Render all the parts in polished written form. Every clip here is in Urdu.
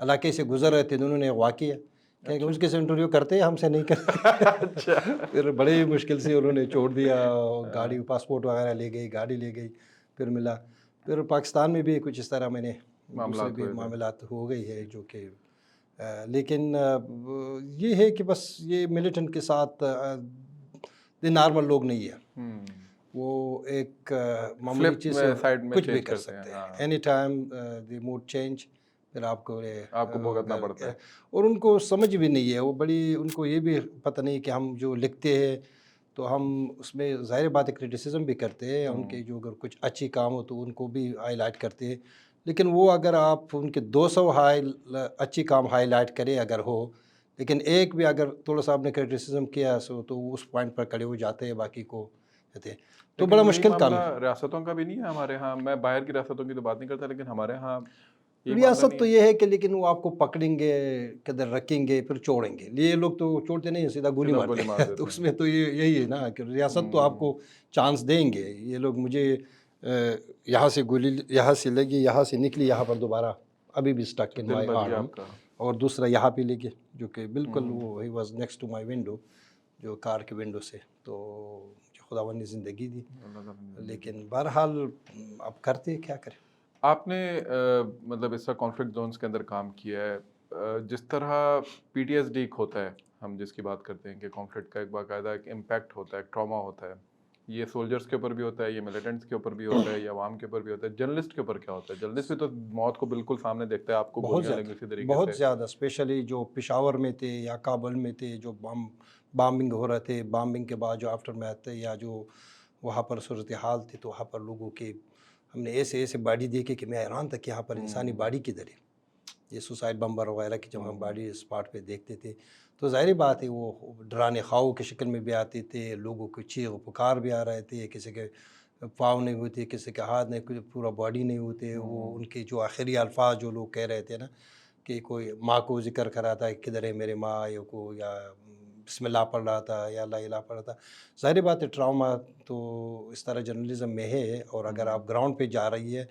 علاقے سے گزر رہے تھے تو انہوں نے اغوا کیا کہ اس کے سے انٹرویو کرتے ہیں، ہم سے نہیں کرتے۔ اچھا پھر بڑے ہی مشکل سے انہوں نے چھوڑ دیا، گاڑی پاسپورٹ وغیرہ لے گئی، گاڑی لے گئی، پھر ملا۔ پھر پاکستان میں بھی کچھ اس طرح میں نے دوسرے معاملات بھی ہوئے تھے۔ معاملات ہو گئی ہے جو کہ لیکن یہ ہے کہ بس یہ ملیٹنٹ کے ساتھ یہ نارمل لوگ نہیں ہے، وہ ایک معمولی فلپ چیز سے میں سائڈ میں کچھ بھی چینج کر کرتے ہیں، سکتے ہیں، ہاں اینی ٹائم دی موڈ چینج، پھر آپ کو آپ کو بھگتنا پڑتا ہے۔ اور ان کو سمجھ بھی نہیں ہے، وہ بڑی ان کو یہ بھی پتہ نہیں کہ ہم جو لکھتے ہیں تو ہم اس میں ظاہر بات ہے کرٹیسزم بھی کرتے ہیں، ان کے جو اگر کچھ اچھی کام ہو تو ان کو بھی ہائی لائٹ کرتے ہیں، لیکن وہ اگر آپ ان کے 200 اچھی کام ہائی لائٹ کرے اگر ہو، لیکن ایک بھی اگر تھوڑا سا آپ نے کرٹیسزم کیا سو تو وہ اس پوائنٹ پر کھڑے ہو جاتے ہیں، باقی کو کہتے ہیں تو لیکن بڑا یہی مشکل معاملہ کام ہے۔ ریاستوں کا بھی نہیں ہے ہمارے ہاں، میں باہر کی ریاستوں کی تو بات نہیں کرتا، لیکن ہمارے ہاں یہی معاملہ ریاست نہیں تو ہے۔ یہ ہے کہ لیکن وہ آپ کو پکڑیں گے، کدھر رکھیں گے، پھر چھوڑیں گے، یہ لوگ تو چھوڑتے نہیں ہیں، سیدھا گولی سیدھا مارتے گولی مار ہیں۔ تو دیتے اس ہیں۔ میں تو یہی ہے نا کہ ریاست تو آپ کو چانس دیں گے، یہ لوگ مجھے یہاں سے گولی یہاں سے لگی، یہاں سے نکلی، یہاں پر دوبارہ ابھی بھی اسٹک ان دل مائی بچ گیا آرم، آپ کا۔ اور دوسرا یہاں پہ لے کے جو کہ بالکل وہ ہی was next to my window, جو کار کے ونڈو سے، تو خداوند نے زندگی دی، اللہ تعالیٰ نے زندگی۔ لیکن بہرحال اب کرتے کیا کریں۔ آپ نے مطلب اس طرح کانفلکٹ زونس کے اندر کام کیا ہے، جس طرح پی ٹی ایس ڈی ہوتا ہے، ہم جس کی بات کرتے ہیں کہ کانفلکٹ کا ایک باقاعدہ ایک امپیکٹ ہوتا ہے، ایک ٹراما ہوتا ہے، یہ سولجرز کے اوپر بھی ہوتا ہے، یہ ملیٹنٹس کے اوپر بھی ہوتا ہے، یہ عوام کے اوپر بھی ہوتا ہے، جرنلسٹ کے اوپر کیا ہوتا ہے؟ جرنلسٹ بھی تو موت کو بالکل سامنے دیکھتا ہے، آپ کو بہت گولیاں لگی اسی زیادہ، طریقے بہت سے۔ زیادہ، اسپیشلی جو پشاور میں تھے یا کابل میں تھے، جو بامبنگ ہو رہے تھے، بامبنگ کے بعد جو آفٹر میتھ تھے یا جو وہاں پر صورتحال تھی، تو وہاں پر لوگوں کے ہم نے ایسے ایسے باڈی دیکھے کہ میں حیران تھا کہ یہاں پر انسانی باڈی کدھر ہے، یہ سوسائڈ بمبر وغیرہ کی جب ہم باڈی اسپاٹ پہ دیکھتے تھے تو ظاہری بات ہے وہ ڈرانے خواہوں کی شکل میں بھی آتے تھے، لوگوں کو چیخ و پکار بھی آ رہے تھے، کسی کے پاؤں نہیں ہوتے، کسی کے ہاتھ نہیں، پورا باڈی نہیں ہوتے، وہ ان کے جو آخری الفاظ جو لوگ کہہ رہے تھے نا کہ کوئی ماں کو ذکر کر رہا تھا کہ کدھر ہے میرے ماں، یا کو یا بسم اللہ پڑھ رہا تھا یا لا الہ پڑھ رہا تھا، ظاہری بات ہے ٹراما تو اس طرح جرنلزم میں ہے، اور اگر آپ گراؤنڈ پہ جا رہی ہے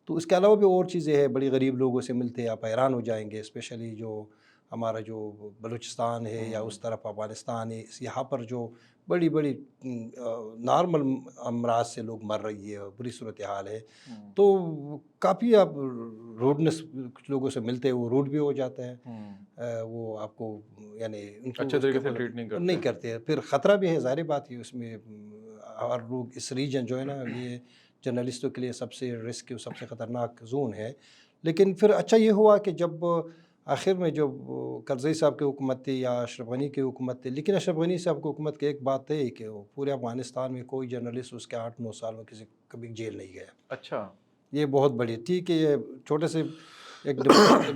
تو اس کے علاوہ بھی اور چیزیں ہیں، بڑی غریب لوگوں سے ملتے ہیں، آپ حیران ہو جائیں گے، اسپیشلی جو ہمارا جو بلوچستان ہے یا اس طرف افغانستان ہے، یہاں پر جو بڑی بڑی نارمل امراض سے لوگ مر رہی ہے، بری صورتحال ہے، تو کافی آپ روڈنس کچھ لوگوں سے ملتے ہیں، وہ روڈ بھی ہو جاتا ہے، وہ آپ کو یعنی ان کو اچھے اس کے طریقے سے ٹریٹ نہیں کرتے۔ نہیں کرتے، پھر خطرہ بھی ہے، ظاہر بات ہے اس میں ہر لوگ اس ریجن جو ہے نا یہ جرنلسٹوں کے لیے سب سے رسک سب سے خطرناک زون ہے، لیکن پھر اچھا یہ ہوا کہ جب آخر میں جب کرزئی صاحب کی حکومت تھی یا اشرف غنی کی حکومت تھی، لیکن اشرف غنی صاحب کی حکومت کی ایک بات ہے کہ وہ پورے افغانستان میں کوئی جرنلسٹ اس کے 8-9 سال میں کبھی جیل نہیں گیا، اچھا۔ یہ بہت بڑی ٹھیک ہے، یہ چھوٹے سے ایک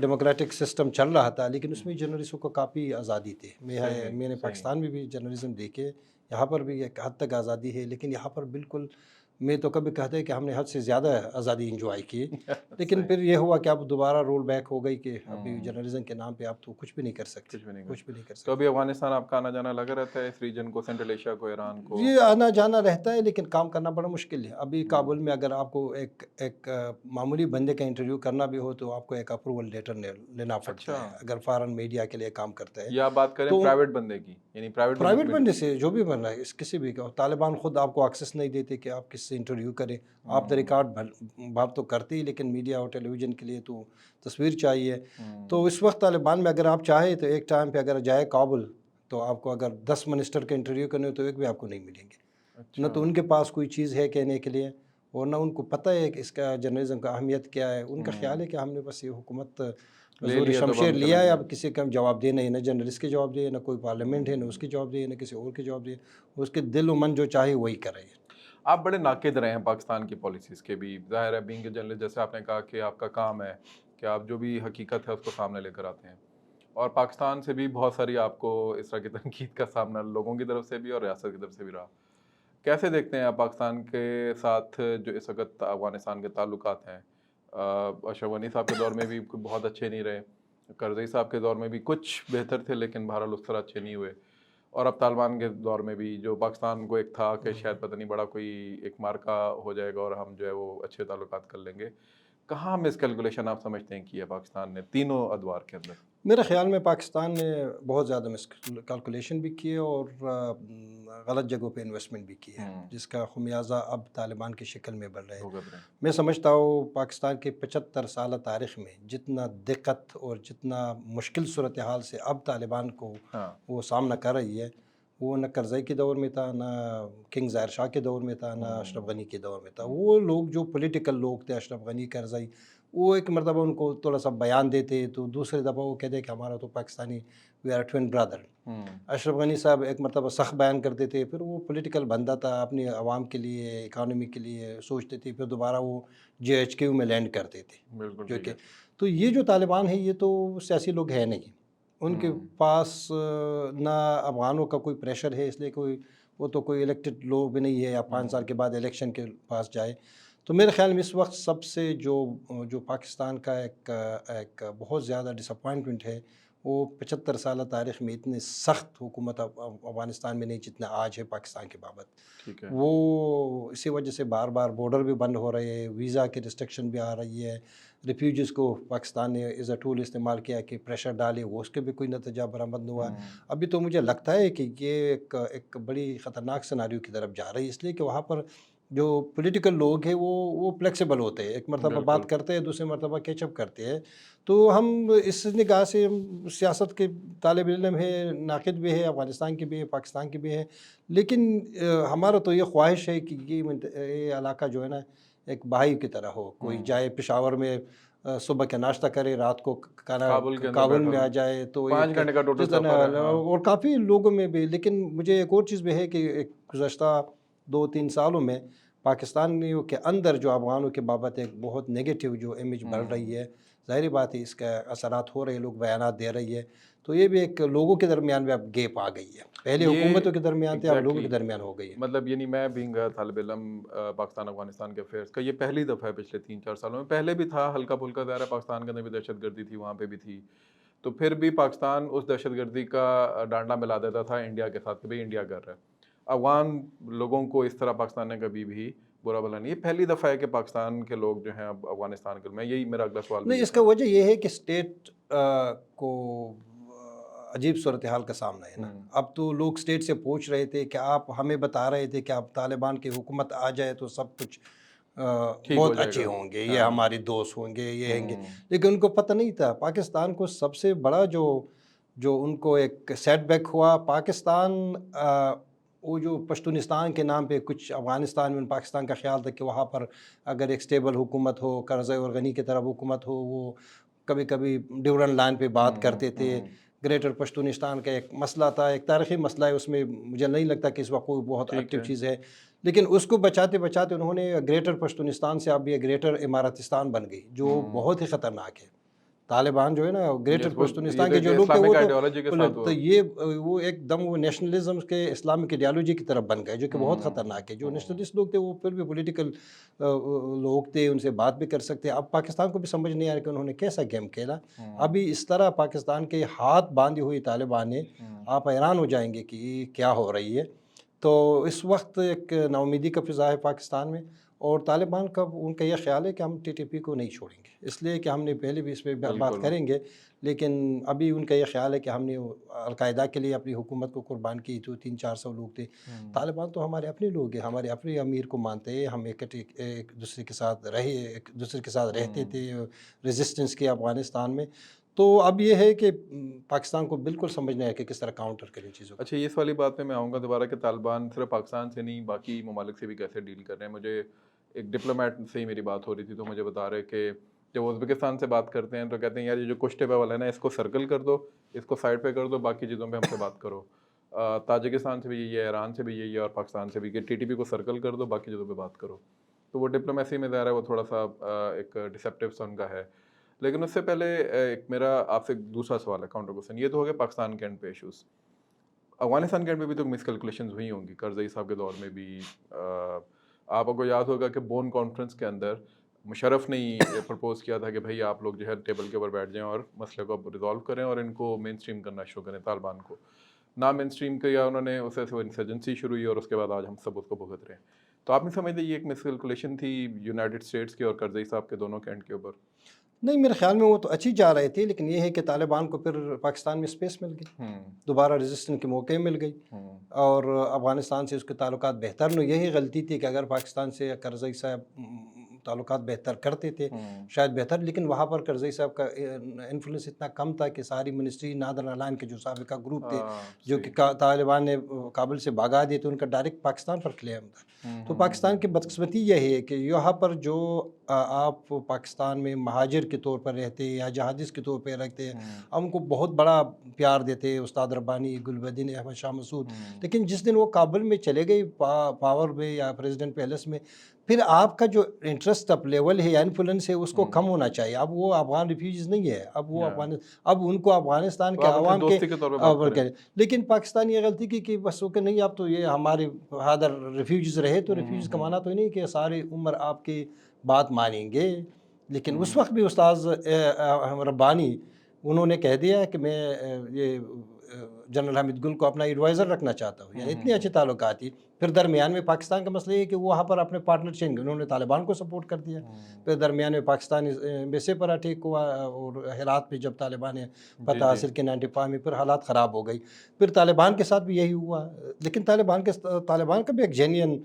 ڈیموکریٹک سسٹم چل رہا تھا، لیکن اس میں جرنلسٹوں کو کافی آزادی تھی، میں نے پاکستان میں بھی جرنلزم دیکھے، یہاں پر بھی ایک حد تک آزادی ہے، لیکن یہاں پر بالکل میں تو کبھی کہتے ہیں کہ ہم نے حد سے زیادہ آزادی انجوائے کی، لیکن پھر یہ ہوا کہ اب دوبارہ رول بیک ہو گئی کہ ابھی جرنلزم کے نام پہ آپ تو کچھ بھی نہیں کر سکتے، کچھ بھی نہیں کچھ بھی نہیں کر تو سکتے۔ ابھی افغانستان آپ کا آنا جانا لگا رہتا ہے، اس ریجن کو، سینٹرل ایشیا کو، ایران کو؟ یہ آنا جانا رہتا ہے، لیکن کام کرنا بڑا مشکل ہے، ابھی کابل میں اگر آپ کو ایک معمولی بندے کا انٹرویو کرنا بھی ہو تو آپ کو ایک اپروول لیٹر لینا پڑتا ہے، اچھا، اگر فارن میڈیا کے لیے کام کرتا ہے یہ آپ بات کریں تو پرائیویٹ بندے کی، یعنی پرائیویٹ بزنس پرائیویٹ میڈیا؟ بندے سے جو بھی بن رہا ہے، اس کسی بھی کا طالبان خود آپ کو ایکسیس نہیں دیتے کہ آپ کس سے انٹرویو کریں، آپ تو ریکارڈ بات تو کرتے ہی، لیکن میڈیا اور ٹیلی ویژن کے لیے تو تصویر چاہیے، تو اس وقت طالبان میں اگر آپ چاہیں تو ایک ٹائم پہ اگر جائے کابل تو آپ کو اگر 10 منسٹر کے انٹرویو کرنے ہو تو ایک بھی آپ کو نہیں ملیں گے، نہ تو ان کے پاس کوئی چیز ہے کہنے کے لیے، اور نہ ان کو پتہ ہے کہ اس کا جرنلزم کا اہمیت کیا ہے، ان کا خیال ہے کہ ہم نے بس یہ حکومت لے زور لیا تو شمشیر ہم لیا چلیں ہے، گے۔ اب کسی کا جواب دے نہیں، نہ جرنلسٹ کے جواب دے، نہ کوئی پارلیمنٹ ہے، نہ اس کے جواب دے، نہ کسی اور کے جواب دے، اس کے دل و من جو چاہے وہی کرے۔ آپ بڑے ناقد رہے ہیں پاکستان کی پالیسیز کے بھی، ظاہر ہے بینگ اے جرنلسٹ، جیسے آپ نے کہا کہ آپ کا کام ہے کہ آپ جو بھی حقیقت ہے اس کو سامنے لے کر آتے ہیں، اور پاکستان سے بھی بہت ساری آپ کو اس طرح کی تنقید کا سامنا لوگوں کی طرف سے بھی اور ریاست کی طرف سے بھی رہا۔ کیسے دیکھتے ہیں آپ پاکستان کے ساتھ جو اس وقت افغانستان کے تعلقات ہیں؟ اشرف غنی صاحب کے دور میں بھی بہت اچھے نہیں رہے، کرزئی صاحب کے دور میں بھی کچھ بہتر تھے، لیکن بہرحال اس طرح اچھے نہیں ہوئے، اور اب طالبان کے دور میں بھی جو پاکستان کو ایک تھا کہ شاید پتہ نہیں بڑا کوئی ایک مارکا ہو جائے گا اور ہم جو ہے وہ اچھے تعلقات کر لیں گے، کہاں مس کیلکولیشن آپ سمجھتے ہیں کی ہے پاکستان نے تینوں ادوار کے اندر؟ میرے خیال میں پاکستان نے بہت زیادہ مس کیلکولیشن بھی کی ہے اور غلط جگہوں پہ انویسٹمنٹ بھی کی ہے، جس کا خمیازہ اب طالبان کی شکل میں بڑھ رہا ہے۔ بھگت رہے ہیں۔ میں سمجھتا ہوں پاکستان کے 75 سالہ تاریخ میں جتنا دقت اور جتنا مشکل صورتحال سے اب طالبان کو ہاں وہ سامنا کر رہی ہے، وہ نہ کرزئی کے دور میں تھا، نہ کنگ ظاہر شاہ کے دور میں تھا، نہ اشرف غنی کے دور میں تھا۔ وہ لوگ جو پولیٹیکل لوگ تھے، اشرف غنی، کرزئی، وہ ایک مرتبہ ان کو تھوڑا سا بیان دیتے تو دوسرے دفعہ وہ کہتے کہ ہمارا تو پاکستانی وی آر ٹوین برادر۔ اشرف غنی صاحب ایک مرتبہ سخت بیان کرتے تھے، پھر وہ پولیٹیکل بندہ تھا، اپنی عوام کے لیے، اکانومی کے لیے سوچتے تھے، پھر دوبارہ وہ JHQ میں لینڈ کرتے تھے۔ بالکل جو ٹھیک کہ ہے۔ تو یہ جو طالبان ہے یہ تو سیاسی لوگ ہیں نہیں، ان کے پاس نہ افغانوں کا کوئی پریشر ہے، اس لیے وہ تو کوئی الیکٹڈ لوگ بھی نہیں ہے یا 5 سال کے بعد الیکشن کے پاس جائے۔ تو میرے خیال میں اس وقت سب سے جو پاکستان کا ایک بہت زیادہ ڈس اپوائنٹمنٹ ہے، وہ 75 سالہ تاریخ میں اتنے سخت حکومت افغانستان میں نہیں جتنا آج ہے پاکستان کے بابت۔ ٹھیک ہے۔ وہ اسی وجہ سے بار بار بارڈر بھی بند ہو رہے ہیں، ویزا کی ریسٹرکشن بھی آ رہی ہے، ریفیوجیز کو پاکستان نے ایز اے ٹول استعمال کیا کہ پریشر ڈالے، وہ اس کے بھی کوئی نتیجہ برآمد نہیں ہوا۔ ابھی تو مجھے لگتا ہے کہ یہ ایک بڑی خطرناک سیناریو کی طرف جا رہی ہے، اس لیے کہ وہاں پر جو پولیٹیکل لوگ ہیں وہ فلیکسیبل ہوتے ہیں، ایک مرتبہ بالکل بات کرتے ہیں، دوسرے مرتبہ کیچ اپ کرتے ہیں۔ تو ہم اس نگاہ سے سیاست کے طالب علم ہے، ناقد بھی ہے، افغانستان کے بھی ہے، پاکستان کے بھی ہے، لیکن ہمارا تو یہ خواہش ہے کہ یہ علاقہ جو ہے نا ایک بھائی کی طرح ہو، کوئی جائے پشاور میں صبح کا ناشتہ کرے، رات کو کھانا کابل کے اندر کابل بیٹھا میں ہو، آ جائے، تو 5 گھنٹے کا ٹوٹل جس طرح سفر ہے۔ ہاں اور کافی لوگوں میں بھی۔ لیکن مجھے ایک اور چیز بھی ہے کہ ایک گزشتہ 2-3 سالوں میں پاکستانیوں کے اندر جو افغانوں کے بابت ایک بہت نگیٹو جو امیج بڑھ رہی ہے، ظاہری بات ہے اس کا اثرات ہو رہے ہیں، لوگ بیانات دے رہی ہے، تو یہ بھی ایک لوگوں کے درمیان بھی اب گیپ آ گئی ہے، پہلے یہ حکومتوں کے درمیان تھے، اب لوگوں کے ایگزیکٹلی، درمیان ہو گئی ہے۔ مطلب یعنی میں بینگ طالب علم پاکستان افغانستان کے افیئرس کا، یہ پہلی دفعہ ہے پچھلے 3-4 سالوں میں، پہلے بھی تھا ہلکا پھلکا، ظاہر ہے پاکستان کے اندر بھی دہشت گردی تھی، وہاں پہ بھی تھی، تو پھر بھی پاکستان اس دہشت گردی کا ڈانڈا ملا دیتا تھا انڈیا کے ساتھ کہ بھئی انڈیا کر رہا ہے۔ افغان لوگوں کو اس طرح پاکستان نے کبھی بھی برا بھلا نہیں، یہ پہلی دفعہ ہے کہ پاکستان کے لوگ جو ہیں اب افغانستان کے، میں یہی میرا اگلا سوال بھی نہیں، یہ اس تھا۔ کا وجہ یہ ہے کہ اسٹیٹ کو عجیب صورتحال کا سامنا ہے نا۔ اب تو لوگ اسٹیٹ سے پوچھ رہے تھے کہ آپ ہمیں بتا رہے تھے کہ اب طالبان کی حکومت آ جائے تو سب کچھ ٹھیک ہو بہت جائے اچھے گا۔ ہوں گے، یہ ہاں ہمارے دوست ہوں گے، یہ ہیں گے، لیکن ان کو پتہ نہیں تھا پاکستان کو سب سے بڑا جو ان کو ایک سیٹ بیک ہوا، پاکستان وہ جو پشتونستان کے نام پہ کچھ افغانستان میں پاکستان کا خیال تھا کہ وہاں پر اگر ایک سٹیبل حکومت ہو، کرزئی اور غنی کی طرف حکومت ہو، وہ کبھی کبھی ڈیورنڈ لائن پہ بات کرتے تھے، گریٹر پشتونستان کا ایک مسئلہ تھا، ایک تاریخی مسئلہ ہے، اس میں مجھے نہیں لگتا کہ اس وقت کوئی بہت ٹھیک ایکٹیو ہے۔ چیز ہے، لیکن اس کو بچاتے بچاتے انہوں نے گریٹر پشتونستان سے اب یہ گریٹر اماراتستان بن گئی، جو بہت ہی خطرناک ہے۔ طالبان جو ہے نا گریٹر یہ پشتونستان تو کے ایک جو لوگ تھے اسلامک وہ آئیڈیالوجی کے ساتھ تو یہ وہ ایک دم وہ نیشنلزم کے اسلامک آئیڈیالوجی کی طرف بن گئے، جو کہ بہت خطرناک ہے۔ جو نیشنلسٹ لوگ تھے وہ پھر بھی پولیٹیکل لوگ تھے، ان سے بات بھی کر سکتے ہیں۔ اب پاکستان کو بھی سمجھ نہیں آ رہا کہ انہوں نے کیسا گیم کھیلا۔ ابھی اس طرح پاکستان کے ہاتھ باندھی ہوئی طالبان نے، آپ حیران ہو جائیں گے کہ یہ کیا ہو رہی ہے۔ تو اس وقت ایک ناامیدی کا فضا ہے پاکستان میں، اور طالبان کا ان کا یہ خیال ہے کہ ہم TTP کو نہیں چھوڑیں گے، اس لیے کہ ہم نے پہلے بھی اس پہ بات بالکل کریں گے، لیکن ابھی ان کا یہ خیال ہے کہ ہم نے القاعدہ کے لیے اپنی حکومت کو قربان کی، تو 300-400 لوگ تھے۔ طالبان تو ہمارے اپنے لوگ ہیں، ہمارے اپنے امیر کو مانتے ہیں، ہم ایک دوسرے کے ساتھ رہتے تھے، ریزسٹنس کی افغانستان میں۔ تو اب یہ ہے کہ پاکستان کو بالکل سمجھ نہیں آیا کہ کس طرح کاؤنٹر کریں چیزوں کو۔ اچھا، اس والی بات پہ میں آؤں گا دوبارہ کہ طالبان صرف پاکستان سے نہیں باقی ممالک سے بھی کیسے ڈیل کر رہے ہیں۔ مجھے ایک ڈپلومیٹ سے ہی میری بات ہو رہی تھی، تو مجھے بتا رہے کہ جب ازبکستان سے بات کرتے ہیں تو کہتے ہیں یار یہ جو کشتے پہ والا ہے نا، اس کو سرکل کر دو، اس کو سائڈ پہ کر دو، باقی چیزوں پہ ہم سے بات کرو۔ تاجکستان سے بھی یہی ہے، ایران سے بھی یہی ہے، اور پاکستان سے بھی کہ TTP کو سرکل کر دو، باقی چیزوں پہ بات کرو۔ تو وہ ڈپلومیسی میں ظاہر ہے وہ تھوڑا سا ایک ڈسیپٹیو سا ان کا ہے۔ لیکن اس سے پہلے ایک میرا آپ سے دوسرا سوال ہے، کاؤنٹر کوسچن، یہ تو ہو گیا پاکستان کے اینڈ پہ ایشوز۔ افغانستان کے اینڈ پہ بھی تو مس کیلکولیشنز ہوئی ہوں گی، کرزئی صاحب کے دور میں بھی۔ آپ کو یاد ہوگا کہ بون کانفرنس کے اندر مشرف نے پرپوز کیا تھا کہ بھائی آپ لوگ جو ہے ٹیبل کے اوپر بیٹھ جائیں اور مسئلے کو ریزالو کریں اور ان کو مین اسٹریم کرنا شروع کریں، طالبان کو نہ مین اسٹریم کیا انہوں نے، اسے سے انسرجنسی شروع ہوئی اور اس کے بعد آج ہم سب اس کو بھگت رہے ہیں۔ تو آپ نہیں سمجھتے یہ ایک مس کیلکولیشن تھی یونائٹڈ اسٹیٹس کی اور کرزئی صاحب کے دونوں کے اینڈ کے اوپر؟ نہیں، میرے خیال میں وہ تو اچھی جا رہے تھے، لیکن یہ ہے کہ طالبان کو پھر پاکستان میں اسپیس مل گئی، دوبارہ رجسٹریشن کے موقع مل گئی، اور افغانستان سے اس کے تعلقات بہتر نہیں. یہی غلطی تھی کہ اگر پاکستان سے کرزئی صاحب تعلقات بہتر کرتے تھے شاید بہتر، لیکن وہاں پر کرزئی صاحب کا انفلوئنس اتنا کم تھا کہ ساری منسٹری نادر الائن کے جو سابقہ گروپ تھے جو کہ طالبان نے کابل سے بھگا دیے تو ان کا ڈائریکٹ پاکستان پر کلیم تھا. تو پاکستان کی بدقسمتی یہ ہے کہ یہاں پر جو آپ پاکستان میں مہاجر کے طور پر رہتے یا جہادیز کے طور پہ رکھتے ہم کو بہت بڑا پیار دیتے، استاد ربانی، گلبدین احمد شاہ مسعود، لیکن جس دن وہ کابل میں چلے گئے پاور میں یا پریزیڈنٹ پیلس میں، پھر آپ کا جو انٹرسٹ اپ لیول ہے یا انفلوئنس ہے اس کو کم ہونا چاہیے. اب وہ افغان ریفیوجیز نہیں ہے، اب وہ اب ان کو افغانستان کے عوام کے لیکن پاکستان یہ غلطی کی کہ بس وہ کہ نہیں اب تو یہ ہمارے حاضر ریفیوجیز رہے تو ریفیوجیز کا معنی تو نہیں کہ ساری عمر آپ کی بات مانیں گے. لیکن اس وقت بھی استاذ ربانی انہوں نے کہہ دیا کہ میں یہ جنرل حامد گل کو اپنا ایڈوائزر رکھنا چاہتا ہوں، یعنی اتنے اچھے تعلقات تھی. پھر درمیان میں پاکستان کا مسئلہ یہ کہ وہاں پر اپنے پارٹنر چینج، انہوں نے طالبان کو سپورٹ کر دیا. پھر درمیان میں پاکستانی ایمبیسی پر اٹیک ہوا، اور ہرات میں جب طالبان نے فتح حاصل کی 95 میں، پھر حالات خراب ہو گئی. پھر طالبان کے ساتھ بھی یہی ہوا، لیکن طالبان کا بھی ایک جینین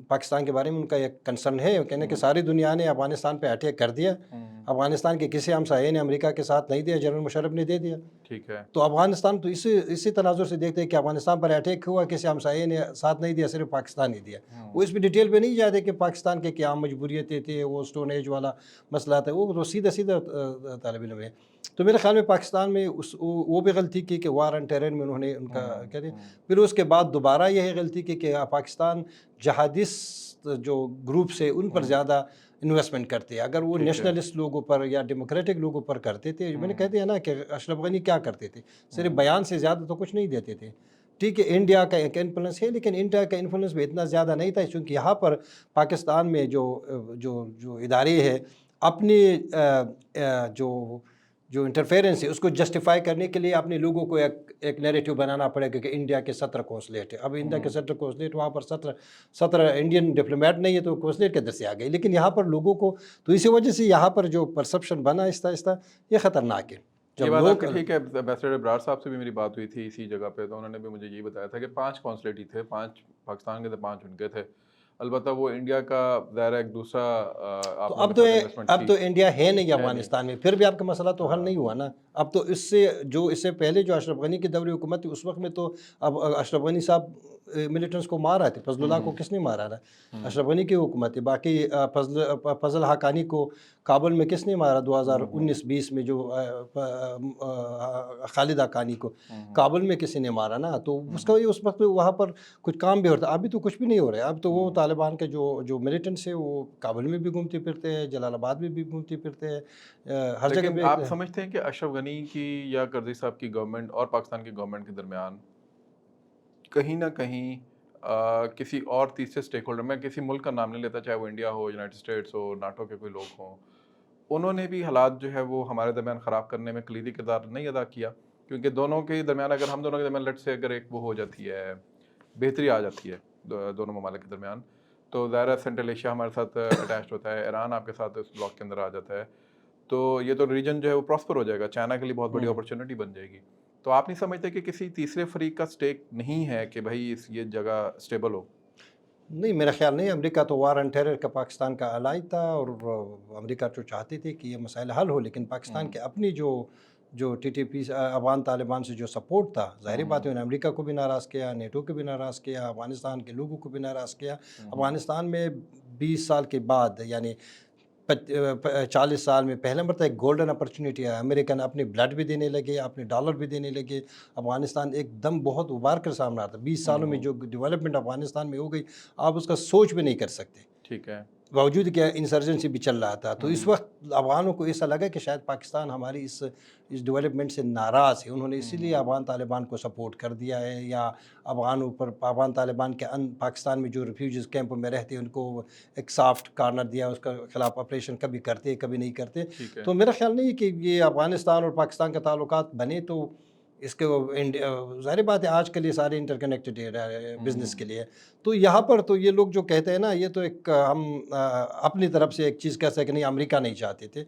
پاکستان کے بارے میں ان کا ایک کنسرن ہے، کہنے کہ ساری دنیا نے افغانستان پہ اٹیک کر دیا، افغانستان کے کسی ہمسائے نے امریکہ کے ساتھ نہیں دیا، جنرل مشرف نے دے دیا. ٹھیک ہے، تو افغانستان تو اسی تناظر سے دیکھتے ہیں کہ افغانستان پر اٹیک ہوا، کسی ہمسائے نے ساتھ نہیں دیا، صرف پاکستان ہی دیا. وہ اس پہ ڈیٹیل پہ نہیں جاتے کہ پاکستان کے کیا مجبوریتیں تھے، وہ اسٹون ایج والا مسئلہ تھا، وہ تو سیدھا طالب علم ہے. تو میرے خیال میں پاکستان میں وہ بھی غلطی کی کہ وار اینڈ ٹیرر میں انہوں نے ان کا کہتے ہیں. پھر اس کے بعد دوبارہ یہ غلطی کی کہ پاکستان جہادیست جو گروپس ہے ان پر زیادہ انویسٹمنٹ کرتے ہیں. اگر وہ نیشنلسٹ لوگوں پر یا ڈیموکریٹک لوگوں پر کرتے تھے، میں نے کہتے ہیں نا کہ اشرف غنی کیا کرتے تھے، صرف بیان سے زیادہ تو کچھ نہیں دیتے تھے. ٹھیک ہے انڈیا کا ایک انفلوئنس ہے، لیکن انڈیا کا انفلوئنس بھی اتنا زیادہ نہیں تھا، چونکہ یہاں پر پاکستان میں جو ادارے ہیں اپنی جو انٹرفیرنس ہے اس کو جسٹیفائی کرنے کے لیے اپنے لوگوں کو ایک نیریٹو بنانا پڑے گا کہ انڈیا کے 17 قونصلیٹ ہے. اب انڈیا کے 17 قونصلیٹ، وہاں پر 17 انڈین ڈپلومیٹ نہیں ہے تو قونصلیٹ کدھر سے آ گئی. لیکن یہاں پر لوگوں کو تو اسی وجہ سے یہاں پر جو پرسپشن بنا آہستہ آہستہ یہ خطرناک ہے. یہ بات آپ کی ٹھیک ہے. ایمبیسڈر ابرار صاحب سے بھی میری بات ہوئی تھی اسی جگہ پہ، تو انہوں نے بھی مجھے یہی بتایا تھا کہ 5 قونصلیٹ ہی تھے، 5 پاکستان کے تھے، 5 ان کے تھے. البتہ وہ انڈیا کا ظاہر ایک دوسرا تو اب تو انڈیا ہے نہیں افغانستان میں، پھر بھی آپ کا مسئلہ تو حل نہیں ہوا نا. اب تو اس سے پہلے جو اشرف غنی کی دور حکومت تھی اس وقت میں تو اب اشرف غنی صاحب ملیٹنٹس کو مار رہے تھے. فضل اللہ کو کس نے مارا تھا؟ اشرف غنی کی حکومت ہے. باقی فضل حقانی کو کابل میں کس نے مارا 2019-20 میں، جو خالد حقانی کو کابل میں کسی نے مارا نا. تو اس وقت وہاں پر کچھ کام بھی ہوتا ہے. ابھی تو کچھ بھی نہیں ہو رہا ہے. اب تو وہ طالبان کے جو ملیٹنٹس ہیں وہ کابل میں بھی گھومتے پھرتے ہیں، جلال آباد میں بھی گھومتے پھرتے ہیں، ہر جگہ پہ. آپ سمجھتے ہیں کہ اشرف غنی کی یا کرزئی صاحب کی گورنمنٹ اور پاکستان کی گورنمنٹ کے درمیان کہیں نہ کہیں کسی اور تیسرے اسٹیک ہولڈر، میں کسی ملک کا نام نہیں لیتا، چاہے وہ انڈیا ہو، یونائٹڈ اسٹیٹس ہو، ناٹو کے کوئی لوگ ہوں، انہوں نے بھی حالات جو ہے وہ ہمارے درمیان خراب کرنے میں کلیدی کردار نہیں ادا کیا؟ کیونکہ دونوں کے درمیان، اگر ہم دونوں کے درمیان لٹ سے اگر ایک وہ ہو جاتی ہے، بہتری آ جاتی ہے دونوں ممالک کے درمیان، تو ظاہر سینٹرل ایشیا ہمارے ساتھ اٹیچڈ ہوتا ہے، ایران آپ کے ساتھ اس بلاک کے اندر آ جاتا ہے، تو یہ تو ریجن جو ہے وہ پراسپر ہو جائے گا، چائنا کے لیے بہت بڑی اپرچونٹی بن جائے گی. تو آپ نہیں سمجھتے کہ کسی تیسرے فریق کا سٹیک نہیں ہے کہ بھائی یہ جگہ سٹیبل ہو؟ نہیں، میرا خیال نہیں. امریکہ تو وار اینڈ ٹیرر کا پاکستان کا الائی تھا، اور امریکہ جو چاہتے تھے کہ یہ مسائل حل ہو، لیکن پاکستان کے اپنی جو T T P Afghan Taliban سے جو سپورٹ تھا، ظاہری بات ہے انہوں نے امریکہ کو بھی ناراض کیا، نیٹو کو بھی ناراض کیا، افغانستان کے لوگوں کو بھی ناراض کیا. افغانستان میں 20 سال کے بعد، یعنی 40 سال میں پہلے مرتبہ ایک گولڈن اپرچونٹی ہے. امریکن اپنی بلڈ بھی دینے لگے، اپنے ڈالر بھی دینے لگے. افغانستان ایک دم بہت ابھار کر سامنے آتا. 20 سالوں میں جو ڈیولپمنٹ افغانستان میں ہو گئی آپ اس کا سوچ بھی نہیں کر سکتے. ٹھیک ہے، باوجود کہ انسرجنسی بھی چل رہا تھا. تو اس وقت افغانوں کو ایسا لگا کہ شاید پاکستان ہماری اس ڈیولپمنٹ سے ناراض ہے. انہوں نے اسی لیے افغان طالبان کو سپورٹ کر دیا ہے، یا افغان طالبان کے پاکستان میں جو ریفیوجیز کیمپ میں رہتے ہیں ان کو ایک سافٹ کارنر دیا، اس کا خلاف آپریشن کبھی کرتے کبھی نہیں کرتے. تو میرا خیال نہیں کہ یہ افغانستان اور پاکستان کے تعلقات بنے تو اس کے ظاہر بات ہے آج کل یہ سارے انٹر کنیکٹڈ ہے بزنس کے لیے. تو یہاں پر تو یہ لوگ جو کہتے ہیں نا یہ تو ایک ہم اپنی طرف سے ایک چیز کہہ سکتے کہ نہیں امریکہ نہیں چاہتے تھے.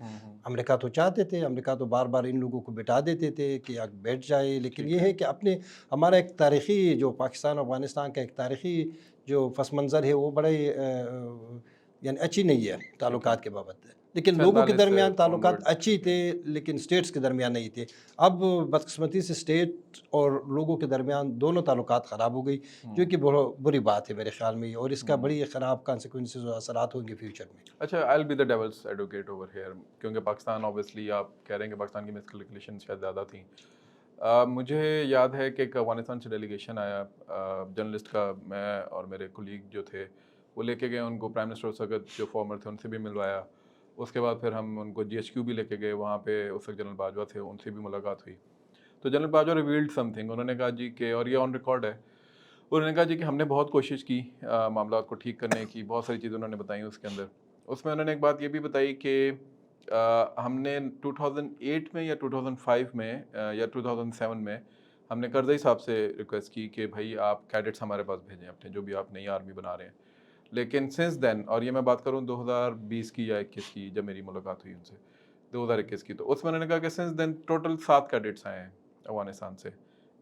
امریکہ تو چاہتے تھے, امریکہ تو بار بار ان لوگوں کو بٹھا دیتے تھے کہ بیٹھ جائے, لیکن یہ ہے کہ اپنے ہمارا ایک تاریخی جو پاکستان افغانستان کا ایک تاریخی جو پس منظر ہے وہ بڑا ہی یعنی اچھی نہیں ہے تعلقات کے بابت. لیکن لوگوں کے 47 سے درمیان تعلقات onwards اچھی تھے لیکن سٹیٹس کے درمیان نہیں تھے. اب بدقسمتی سے سٹیٹ اور لوگوں کے درمیان دونوں تعلقات خراب ہو گئی, جو کہ بہت بری بات ہے میرے خیال میں, اور اس کا بڑی خراب کانسیکوینسز اور اثرات ہوں گے فیوچر میں. اچھا, I will be the devil's advocate over here, کیونکہ پاکستان اوبیسلی آپ کہہ رہے ہیں کہ پاکستان کی مسکیلکولیشن شاید زیادہ تھیں. مجھے یاد ہے کہ ایک افغانستان سے ڈیلیگیشن آیا جرنلسٹ کا, میں اور میرے کولیگ جو تھے وہ لے کے گئے ان کو, پرائم منسٹر سرگت جو فارمر تھے ان سے بھی ملوایا. اس کے بعد پھر ہم ان کو GHQ بھی لے کے گئے, وہاں پہ اس وقت جنرل باجوہ تھے, ان سے بھی ملاقات ہوئی. تو general Bajwa revealed some thing, انہوں نے کہا جی کہ, اور یہ آن ریکارڈ ہے, انہوں نے کہا جی کہ ہم نے بہت کوشش کی معاملات کو ٹھیک کرنے کی, بہت ساری چیزیں انہوں نے بتائیں اس کے اندر. اس میں انہوں نے ایک بات یہ بھی بتائی کہ ہم نے 2008 میں یا 2005 میں یا 2007 میں ہم نے کرزئی صاحب سے ریکویسٹ کی کہ بھائی آپ کیڈٹس ہمارے پاس بھیجیں اپنے, جو بھی آپ نئی آرمی بنا رہے ہیں. لیکن سنس دین, اور یہ میں بات کروں 2020 کی یا 21 کی جب میری ملاقات ہوئی ان سے 2021 کی, تو اس میں انہوں نے کہا کہ سنس دین ٹوٹل 7 کیڈٹس آئے ہیں افغانستان سے,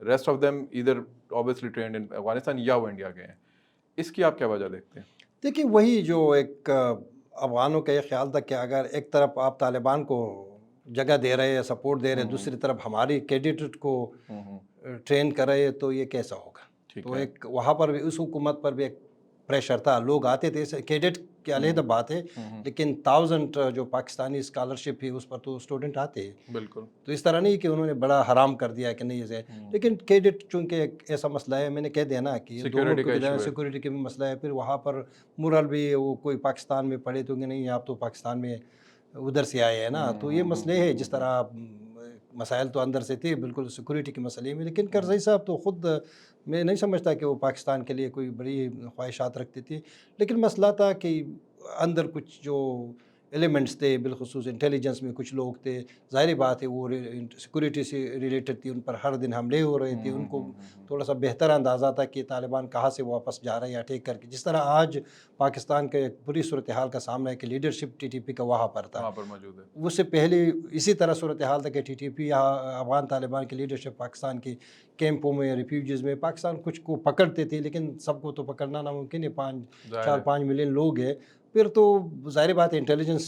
ریسٹ آف دیم ادھر obviously trained in افغانستان یا وہ انڈیا گئے ہیں. اس کی آپ کیا وجہ دیکھتے ہیں؟ دیکھیے وہی جو ایک افغانوں کا یہ خیال تھا کہ اگر ایک طرف آپ طالبان کو جگہ دے رہے ہیں, سپورٹ دے رہے ہیں, دوسری طرف ہماری کیڈٹ کو ٹرین کر رہے ہیں, تو یہ کیسا ہوگا. تو ایک وہاں پر بھی اس حکومت پر بھی ایک پریشر تھا, لوگ آتے تھے, کیڈٹ کی علیحدہ بات ہے, لیکن 1000 جو پاکستانی اسکالرشپ ہے اس پر تو اسٹوڈنٹ آتے ہیں. بالکل. تو اس طرح نہیں کہ انہوں نے بڑا حرام کر دیا کہ نہیں اسے, لیکن کیڈٹ چونکہ ایک ایسا مسئلہ ہے, میں نے کہہ دیا نا کہ یہ دو ملکوں کے درمیان سیکورٹی کا بھی مسئلہ ہے. پھر وہاں پر مورل بھی وہ کوئی پاکستان میں پڑھے تو کہ نہیں آپ تو پاکستان میں ادھر سے آئے ہیں نا, تو یہ مسئلے ہے. جس طرح مسائل تو اندر سے تھے بالکل سیکورٹی کے مسئلے میں, لیکن کرزئی صاحب تو خود میں نہیں سمجھتا کہ وہ پاکستان کے لیے کوئی بڑی خواہشات رکھتے تھے, لیکن مسئلہ تھا کہ اندر کچھ جو ایلیمنٹس تھے, بالخصوص انٹیلیجنس میں کچھ لوگ تھے, ظاہری بات ہے وہ سیکورٹی سے ریلیٹڈ تھی, ان پر ہر دن حملے ہو رہے تھے. ان کو تھوڑا سا بہتر اندازہ تھا کہ طالبان کہاں سے واپس جا رہے ہیں اٹیک کر کے. جس طرح آج پاکستان کے ایک بری صورتحال کا سامنا ہے کہ لیڈرشپ TTP کا وہاں پر تھا, وہاں پر موجود ہے. اس سے پہلے اسی طرح صورتحال تھا کہ TTP یا افغان طالبان کی لیڈرشپ پاکستان کے کیمپوں میں, ریفیوجیز میں, پاکستان کچھ کو پکڑتے تھے, لیکن سب کو تو پکڑنا ناممکن ہے, 4-5 ملین لوگ ہیں. پھر تو ظاہر بات ہے انٹیلیجنس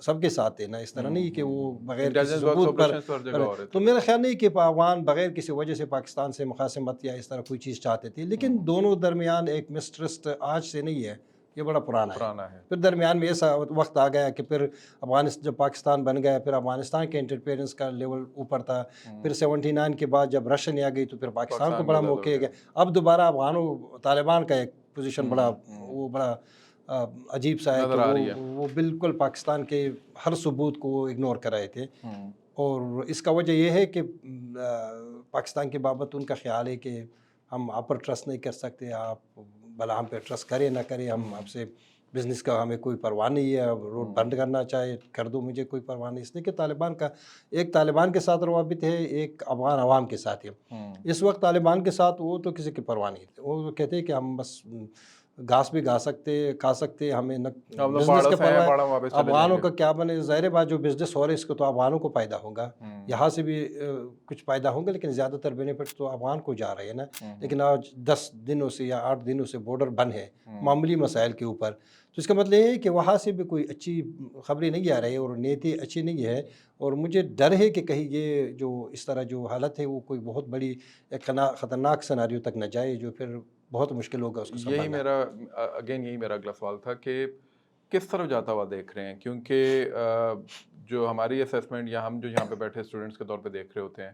سب کے ساتھ ہے نا, اس طرح نہیں کہ وہ بغیر کسی ثبوت پر. تو میرا خیال نہیں کہ افغان بغیر کسی وجہ سے پاکستان سے مخاصمت یا اس طرح کوئی چیز چاہتے تھے, لیکن دونوں درمیان ایک مسٹرسٹ آج سے نہیں ہے, یہ بڑا پرانا ہے. پھر درمیان میں ایسا وقت آ گیا کہ پھر افغانستان جب پاکستان بن گیا, پھر افغانستان کے انٹرفیئرنس کا لیول اوپر تھا. پھر 79 کے بعد جب رشین آ گئی تو پھر پاکستان کو بڑا موقع ہے. اب دوبارہ افغانوں طالبان کا ایک پوزیشن بڑا عجیب سا ہے کہ وہ بالکل پاکستان کے ہر ثبوت کو وہ اگنور کر رہے تھے. اور اس کا وجہ یہ ہے کہ پاکستان کے بابت ان کا خیال ہے کہ ہم آپ پر ٹرسٹ نہیں کر سکتے, آپ بھلا ہم پہ ٹرسٹ کریں نہ کریں, ہم آپ سے بزنس کا ہمیں کوئی پرواہ نہیں ہے, روڈ بند کرنا چاہے کر دو, مجھے کوئی پرواہ نہیں. اس لیے کہ طالبان کا ایک طالبان کے ساتھ روابط ہے, ایک افغان عوام کے ساتھ ہے. اس وقت طالبان کے ساتھ وہ تو کسی کی پرواہ نہیں تھی, وہ کہتے ہیں کہ ہم بس گھاس بھی کھا سکتے, ہمیں نہ بزنس کا پرواہ ہے, افغانوں کا کیا بنے. ظاہر بات جو بزنس ہو رہا ہے اس کو تو افغانوں کو فائدہ ہوگا, یہاں سے بھی کچھ فائدہ ہوگا, لیکن زیادہ تر بینیفٹ تو افغان کو جا رہے ہیں نا. لیکن آج 10 دنوں سے یا 8 دنوں سے بارڈر بند ہے معمولی مسائل کے اوپر, تو اس کا مطلب یہ ہے کہ وہاں سے بھی کوئی اچھی خبریں نہیں آ رہی اور نیتی اچھی نہیں ہے. اور مجھے ڈر ہے کہ کہیں یہ جو اس طرح جو حالت ہے وہ کوئی بہت بڑی ایک خطرناک سیناریو تک نہ جائے, جو پھر بہت مشکل ہوگا اس کو سنبھالنا. یہی میرا اگلا سوال تھا کہ کس طرف جاتا ہوا دیکھ رہے ہیں, کیونکہ جو ہماری اسیسمنٹ یا ہم جو یہاں پہ بیٹھے اسٹوڈنٹس کے طور پہ دیکھ رہے ہوتے ہیں,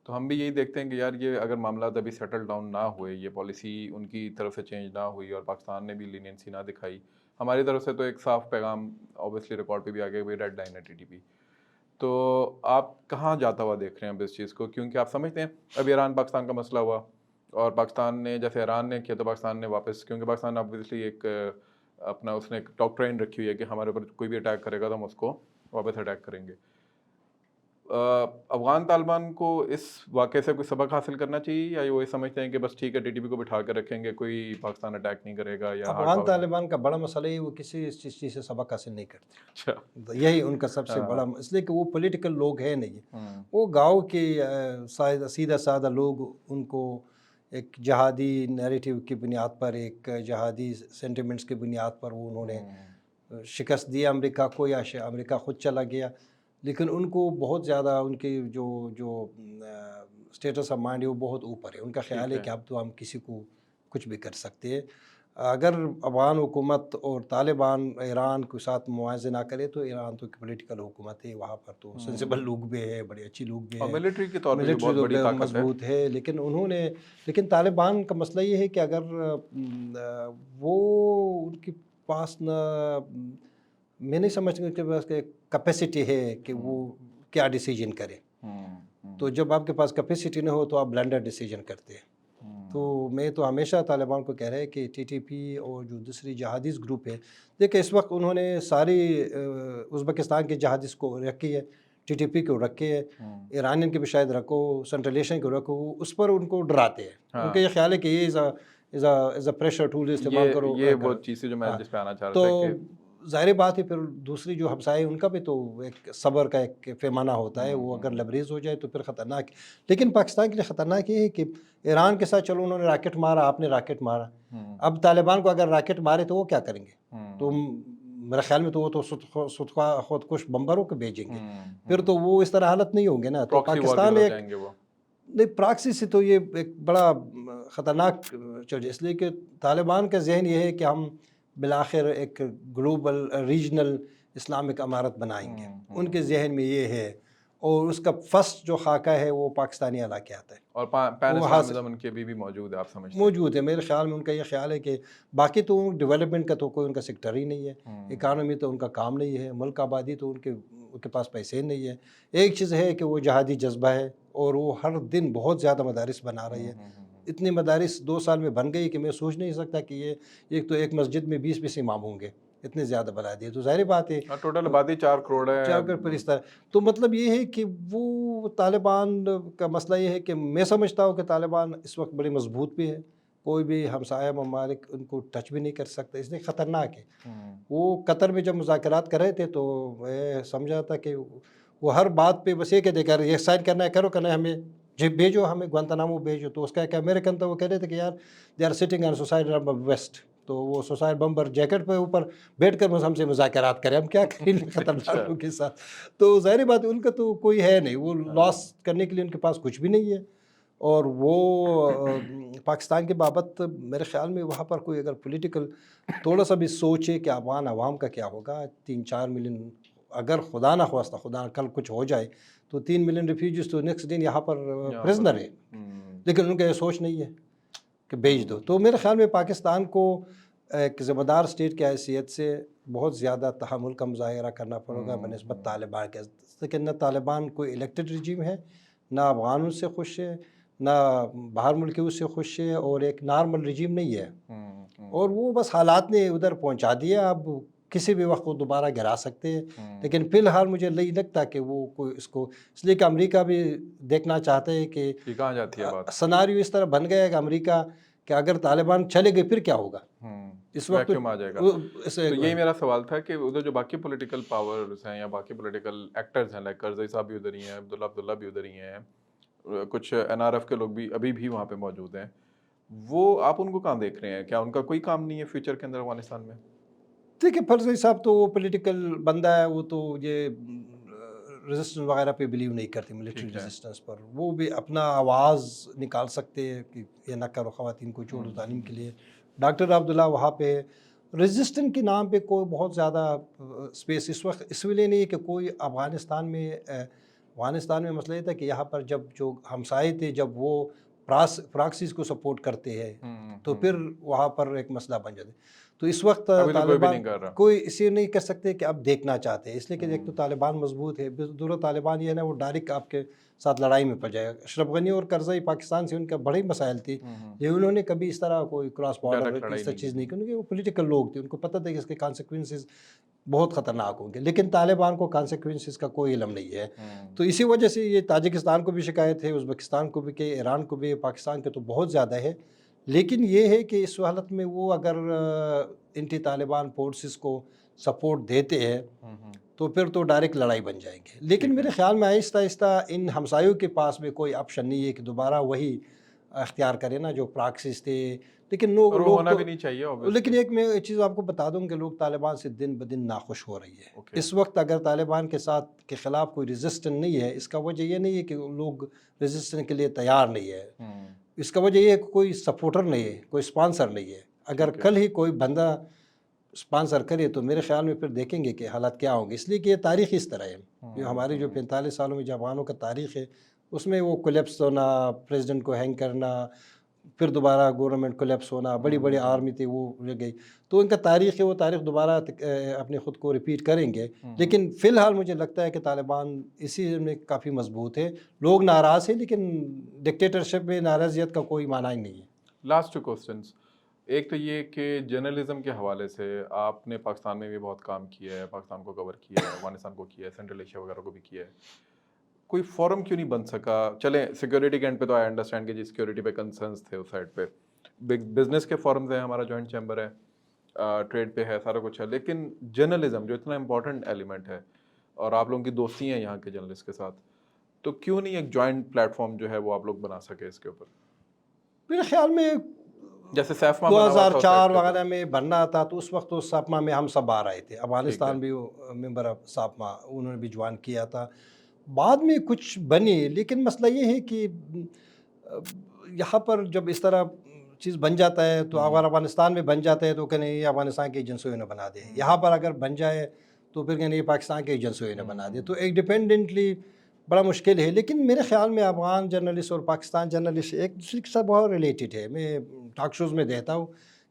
تو ہم بھی یہی دیکھتے ہیں کہ یار یہ اگر معاملات ابھی سیٹل ڈاؤن نہ ہوئے, یہ پالیسی ان کی طرف سے چینج نہ ہوئی اور پاکستان نے بھی لینینسی نہ دکھائی, ہماری طرف سے تو ایک صاف پیغام اوبیسلی ریکارڈ پہ بھی آ گیا کہ ریڈ لائن ہے TTP. تو آپ کہاں جاتا ہوا دیکھ رہے ہیں اب اس چیز کو, کیونکہ آپ سمجھتے ہیں ابھی ایران پاکستان کا مسئلہ ہوا اور پاکستان نے جیسے ایران نے کیا تو پاکستان نے واپس, کیونکہ پاکستان اوبیسلی ایک اپنا اس نے ایک ڈاکٹرائن رکھی ہوئی ہے کہ ہمارے اوپر کوئی بھی اٹیک کرے گا تو ہم اس کو واپس اٹیک کریں گے. افغان طالبان کو اس واقعے سے کوئی سبق حاصل کرنا چاہیے یا وہ یہ سمجھتے ہیں کہ بس ٹھیک ہے ٹی ٹی پی کو بٹھا کر رکھیں گے کوئی پاکستان اٹیک نہیں کرے گا یا ہارڈ افغان پاور؟ طالبان کا بڑا مسئلہ ہے وہ کسی اس چیز سے سبق حاصل نہیں کرتے. اچھا. یہی ان کا سب سے بڑا اس لیے کہ وہ پولیٹیکل لوگ ہیں نہیں. وہ گاؤں کے سیدھا سادہ لوگ ان کو ایک جہادی نیریٹیو کی بنیاد پر ایک جہادی سینٹیمنٹس کی بنیاد پر وہ انہوں نے شکست دیا امریکہ کو یا امریکہ خود چلا گیا. لیکن ان کو بہت زیادہ ان کی جو اسٹیٹس آف مائنڈ ہے وہ بہت اوپر ہے. ان کا خیال ہے کہ اب تو ہم کسی کو کچھ بھی کر سکتے ہیں. اگر افغان حکومت اور طالبان ایران کے ساتھ موازنہ نہ کرے تو ایران تو ایک پولیٹیکل حکومت ہے. وہاں پر تو سینسیبل لوگ بھی ہیں, بڑے اچھی لوگ بھی اور ہیں, ملٹری کے طور پہ جو ملٹری بہت بڑی طاقت مضبوط ہے. لیکن طالبان کا مسئلہ یہ ہے کہ اگر وہ ان کے پاس میں نہیں سمجھتا کہ بس کیپیسٹی ہے کہ وہ کیا ڈیسیجن کرے. تو جب آپ کے پاس کیپیسٹی نہ ہو تو آپ بلنڈر ڈیسیجن کرتے ہیں. تو میں تو ہمیشہ طالبان کو کہہ رہا ہے کہ ٹی ٹی پی اور جو دوسری جہادیز گروپ ہے, دیکھیں اس وقت انہوں نے ساری ازبکستان کے جہادیز کو رکھی ہے, ٹی ٹی پی کو رکھے ہے, ایرانین کے بھی شاید رکھو, سینٹرل ایشین کو رکھو, اس پر ان کو ڈراتے ہیں. ان کا یہ خیال ہے کہ یہ از اے پریشر ٹول استعمال کرو. یہ وہ چیز ہے جو میں جس پہ آنا چاہ رہا تھا کہ ظاہر بات ہے پھر دوسری جو ہمسائے ان کا بھی تو ایک صبر کا ایک پیمانہ ہوتا ہے. وہ اگر لبریز ہو جائے تو پھر خطرناک. لیکن پاکستان کے لیے خطرناک یہ ہے کہ ایران کے ساتھ چلو انہوں نے راکٹ مارا, آپ نے راکٹ مارا, اب طالبان کو اگر راکٹ مارے تو وہ کیا کریں گے؟ تو میرے خیال میں تو وہ تو خودکش بمبروں کو بھیجیں گے. پھر تو وہ اس طرح حالت نہیں ہوں گے نا. تو پاکستان ایک نہیں پراکسی سے تو یہ ایک بڑا خطرناک چیز, اس لیے کہ طالبان کا ذہن یہ ہے کہ ہم بالآخر ایک گلوبل ریجنل اسلامک امارت بنائیں گے. ان کے ذہن میں یہ ہے, اور اس کا فرسٹ جو خاکہ ہے وہ پاکستانی علاقے آتا ہے. اور پین اسلامزم ان کے بھی موجود ہے, آپ سمجھتے ہیں؟ موجود ہے. میرے خیال میں ان کا یہ خیال ہے کہ باقی تو ڈیولپمنٹ کا تو کوئی ان کا سیکٹر ہی نہیں ہے, اکانومی تو ان کا کام نہیں ہے, ملک آبادی تو ان کے پاس پیسے نہیں ہے. ایک چیز ہے کہ وہ جہادی جذبہ ہے, اور وہ ہر دن بہت زیادہ مدارس بنا رہی ہے. اتنی مدارس 2 سال میں بن گئی کہ میں سوچ نہیں سکتا کہ یہ ایک مسجد میں 20 امام ہوں گے, اتنے زیادہ بنا دیے. تو ظاہر بات ہے ٹوٹل آبادی 4 کروڑ ہے. 4 کروڑ پر اس طرح. تو مطلب یہ ہے کہ وہ طالبان کا مسئلہ یہ ہے کہ میں سمجھتا ہوں کہ طالبان اس وقت بڑی مضبوط بھی ہے, کوئی بھی ہمسایہ ممالک ان کو ٹچ بھی نہیں کر سکتا, اس لیے خطرناک ہے. وہ قطر میں جب مذاکرات کر رہے تھے تو میں سمجھا تھا کہ وہ ہر بات پہ بس یہ کہتے کر یہ سائن کرنا ہے, کرو کرنا ہے, ہمیں بھیجو, ہمیں گوانتانامو بھیجو. تو اس کا ایک امریکن تھا, وہ کہہ رہے تھے کہ یار they are sitting on suicide vest. تو وہ سوسائڈ بمبر جیکٹ پہ اوپر بیٹھ کر ہم سے مذاکرات کریں, ہم کیا کریں خطرناکوں کے ساتھ. تو ظاہر بات ان کا تو کوئی ہے نہیں, وہ لاس کرنے کے لیے ان کے پاس کچھ بھی نہیں ہے. اور وہ پاکستان کے بابت میرے خیال میں وہاں پر کوئی اگر پولیٹیکل تھوڑا سا بھی سوچے کہ افغان عوام کا کیا ہوگا. 3-4 ملین اگر خدا نہ خواستہ خدا کل کچھ ہو جائے تو 3 ملین ریفیوجیز تو نیکسٹ دن یہاں پر پرزنر ہے, لیکن ان کا یہ سوچ نہیں ہے کہ بھیج دو. تو میرے خیال میں پاکستان کو ایک ذمہ دار اسٹیٹ کی حیثیت سے بہت زیادہ تحمل کا مظاہرہ کرنا پڑے گا بنسبت طالبان کے. لیکن نہ طالبان کوئی الیکٹڈ رجیم ہے, نہ افغان اس سے خوش ہے, نہ باہر ملکی اس سے خوش ہے, اور ایک نارمل رجیم نہیں ہے. اور وہ بس حالات نے ادھر پہنچا دیا, اب کسی بھی وقت وہ دوبارہ گرا سکتے ہیں. لیکن فی الحال مجھے نہیں لگتا کہ وہ کوئی اس لیے کہ امریکہ بھی دیکھنا چاہتے ہیں کہ کہاں جاتی ہے بات. سناریو اس طرح بن گیا ہے کہ امریکہ کہ اگر طالبان چلے گئے پھر کیا ہوگا, اس وقت آ جائے گا. تو یہی میرا سوال تھا کہ ادھر جو باقی پولیٹیکل پاورز ہیں یا باقی پولیٹیکل ایکٹرز ہیں, لائک کرزئی صاحب بھی ادھر ہی ہیں, عبداللہ بھی ادھر ہی ہیں, کچھ NRF کے لوگ بھی ابھی بھی وہاں پہ موجود ہیں, وہ آپ ان کو کہاں دیکھ رہے ہیں؟ کیا ان کا کوئی کام نہیں ہے فیوچر کے اندر افغانستان میں؟ دیکھیں فرزئی صاحب تو وہ پولیٹیکل بندہ ہے, وہ تو یہ ریزسٹنس وغیرہ پہ بلیو نہیں کرتے, ملٹری ریزسٹنس پر. وہ بھی اپنا آواز نکال سکتے ہیں کہ یہ نہ کرو, خواتین کو چھوڑو تعلیم کے لیے. ڈاکٹر عبداللہ وہاں پہ ریزسٹنٹ کے نام پہ کوئی بہت زیادہ اسپیس اس وقت اس لیے نہیں ہے کہ کوئی افغانستان میں مسئلہ یہ تھا کہ یہاں پر جب جو ہمسائے تھے جب وہ پراکسیز کو سپورٹ کرتے ہیں تو پھر وہاں پر ایک مسئلہ بن جاتا ہے. تو اس وقت طالبان کوئی اسے نہیں کر سکتے کہ اب دیکھنا چاہتے ہیں, اس لیے کہ ایک تو طالبان مضبوط ہے. دوسرا طالبان یہ ہے نا وہ ڈائریکٹ آپ کے ساتھ لڑائی میں پڑ جائے گا. اشرف غنی اور کرزئی پاکستان سے ان کا بڑی مسائل تھی, لیکن انہوں نے کبھی اس طرح کوئی کراس بارڈر اس طرح چیز نہیں کی, کیونکہ وہ پولیٹیکل لوگ تھے, ان کو پتہ تھا کہ اس کے کانسیکوینسز بہت خطرناک ہوں گے، لیکن طالبان کو کانسیکوینسز کا کوئی علم نہیں ہے. تو اسی وجہ سے یہ تاجکستان کو بھی شکایت ہے، ازبکستان کو بھی کہ ایران کو بھی، پاکستان کے تو بہت زیادہ ہے. لیکن یہ ہے کہ اس حالت میں وہ اگر اینٹی طالبان فورسز کو سپورٹ دیتے ہیں تو پھر تو ڈائریکٹ لڑائی بن جائیں گے. لیکن میرے خیال میں آہستہ آہستہ ان ہمسایوں کے پاس بھی کوئی آپشن نہیں ہے کہ دوبارہ وہی اختیار کرے نا جو پراکسس تھے. لیکن اور وہ لوگ ہونا تو، بھی نہیں چاہیے لیکن obviously. ایک میں ایک چیز آپ کو بتا دوں کہ لوگ طالبان سے دن بدن ناخوش ہو رہی ہے. Okay. اس وقت اگر طالبان کے ساتھ کے خلاف کوئی ریزسٹنٹ نہیں ہے، اس کا وجہ یہ نہیں ہے کہ لوگ ریزسٹنٹ کے لیے تیار نہیں ہے. اس کا وجہ یہ ہے کہ کوئی سپورٹر نہیں ہے، کوئی اسپانسر نہیں ہے. اگر کل ہی کوئی بندہ اسپانسر کرے تو میرے خیال میں پھر دیکھیں گے کہ حالات کیا ہوں گے. اس لیے کہ یہ تاریخ اس طرح ہے، جو ہماری جو 45 سالوں میں جو افغانوں کا تاریخ ہے اس میں وہ کولیپس ہونا، پریزیڈنٹ کو ہینگ کرنا، پھر دوبارہ گورنمنٹ کولیپس ہونا، بڑی بڑی آرمی تھی وہ رہ گئی. تو ان کا تاریخ ہے، وہ تاریخ دوبارہ اپنے خود کو ریپیٹ کریں گے. لیکن فی الحال مجھے لگتا ہے کہ طالبان اسی میں کافی مضبوط ہے. لوگ ناراض ہیں لیکن ڈکٹیٹرشپ میں ناراضیت کا کوئی معنی ہی نہیں ہے. Last two questions. ایک تو یہ کہ جرنلزم کے حوالے سے آپ نے پاکستان میں بھی بہت کام کیا ہے، پاکستان کو کور کیا ہے، افغانستان کو کیا ہے، سینٹرل ایشیا وغیرہ کو بھی کیا ہے. کوئی فورم کیوں نہیں بن سکا؟ چلیں سیکیورٹی کے اینڈ پہ تو آئی انڈرسٹینڈ کہ جی سیکیورٹی پہ کنسرنس تھے اس سائڈ پہ. بزنس کے فورمز ہیں، ہمارا جوائنٹ چیمبر ہے، ٹریڈ پہ ہے، سارا کچھ ہے. لیکن جرنلزم جو اتنا امپورٹنٹ ایلیمنٹ ہے اور آپ لوگوں کی دوستی ہیں یہاں کے جرنلسٹ کے ساتھ، تو کیوں نہیں ایک جوائنٹ پلیٹ فارم جو ہے وہ آپ لوگ بنا سکے اس کے اوپر؟ میرے خیال میں جیسے سیفما بنا ہوا تھا 2004 وغیرہ میں بننا تھا تو اس وقت تو ساپما میں ہم سب آ رہے تھے. افغانستان بھی ممبر آف ساپما، انہوں نے بھی جوائن کیا تھا. بعد میں کچھ بنی، لیکن مسئلہ یہ ہے کہ یہاں پر جب اس طرح چیز بن جاتا ہے تو اگر افغانستان میں بن جاتا ہے تو کہ نہیں یہ افغانستان کی ایجنسیوں نے بنا دے. یہاں پر اگر بن جائے تو پھر کہ نہیں پاکستان کی ایجنسیوں نے بنا دے. تو ایک ڈیپینڈنٹلی بڑا مشکل ہے. لیکن میرے خیال میں افغان جرنلسٹ اور پاکستان جرنلسٹ ایک دوسرے کے ساتھ بہت ریلیٹڈ ہے. میں ٹاک شوز میں دیتا ہوں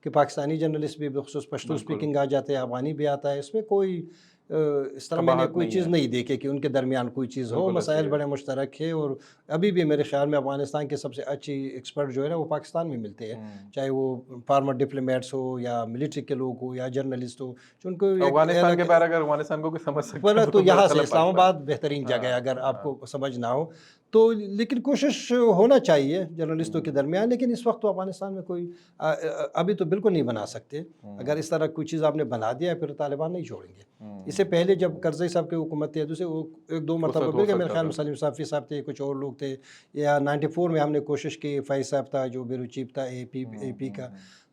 کہ پاکستانی جرنلسٹ بھی بخصوص پشتو اسپیکنگ آ جاتے ہیں، افغانی بھی آتا ہے. اس میں کوئی اس طرح میں نے کوئی چیز نہیں دیکھی کہ ان کے درمیان کوئی چیز ہو. مسائل بڑے مشترک ہے اور ابھی بھی میرے خیال میں افغانستان کے سب سے اچھی ایکسپرٹ جو ہے نا وہ پاکستان میں ملتے ہیں، چاہے وہ فارمر ڈپلومیٹس ہو یا ملٹری کے لوگ ہو یا جرنلسٹ ہو. ان کو افغانستان کے بارے اگر افغانستان کو سمجھ سکتے تو یہاں سے اسلام آباد بہترین جگہ ہے اگر آپ کو سمجھ نہ ہو تو. لیکن کوشش ہونا چاہیے جرنلسٹوں کے درمیان. لیکن اس وقت تو افغانستان میں کوئی ابھی تو بالکل نہیں بنا سکتے. اگر اس طرح کوئی چیز آپ نے بنا دیا پھر طالبان نہیں چھوڑیں گے. اس سے پہلے جب کرزئی صاحب کی حکومت تھی دوسرے ایک دو مرتبہ مل گئے، میرے خیال میں سلیم صافی صاحب تھے، کچھ اور لوگ تھے، یا 94 میں ہم نے کوشش کی، فیض صاحب تھا جو بیورو چیف تھا اے پی کا،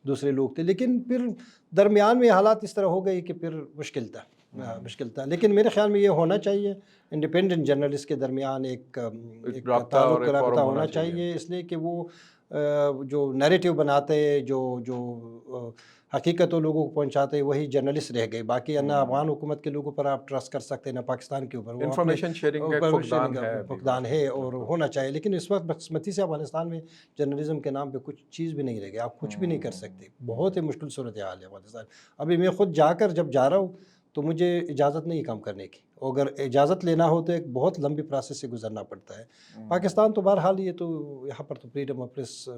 دوسرے لوگ تھے. لیکن پھر درمیان میں حالات اس طرح ہو گئی کہ پھر مشکل تھا. لیکن میرے خیال میں یہ ہونا چاہیے انڈیپینڈنٹ جرنلسٹ کے درمیان ایک تعلق رابطہ ہونا چاہیے. اس لیے کہ وہ جو نیریٹو بناتے جو حقیقت و لوگوں کو پہنچاتے وہی جرنلسٹ رہ گئے. باقی نہ افغان حکومت کے لوگوں پر آپ ٹرسٹ کر سکتے نہ پاکستان کے اوپر. وہ انفارمیشن شیئرنگ کا فقدان ہے اور ہونا چاہیے. لیکن اس وقت بدقسمتی سے افغانستان میں جرنلزم کے نام پہ کچھ چیز بھی نہیں رہ گئی. آپ کچھ بھی نہیں کر سکتے. بہت ہی مشکل صورتحال ہے افغانستان. ابھی میں خود جا کر جب جا رہا ہوں تو مجھے اجازت نہیں کام کرنے کی، اور اگر اجازت لینا ہو تو ایک بہت لمبی پروسیس سے گزرنا پڑتا ہے. پاکستان تو بہرحال یہ تو یہاں پر تو فریڈم آف پریس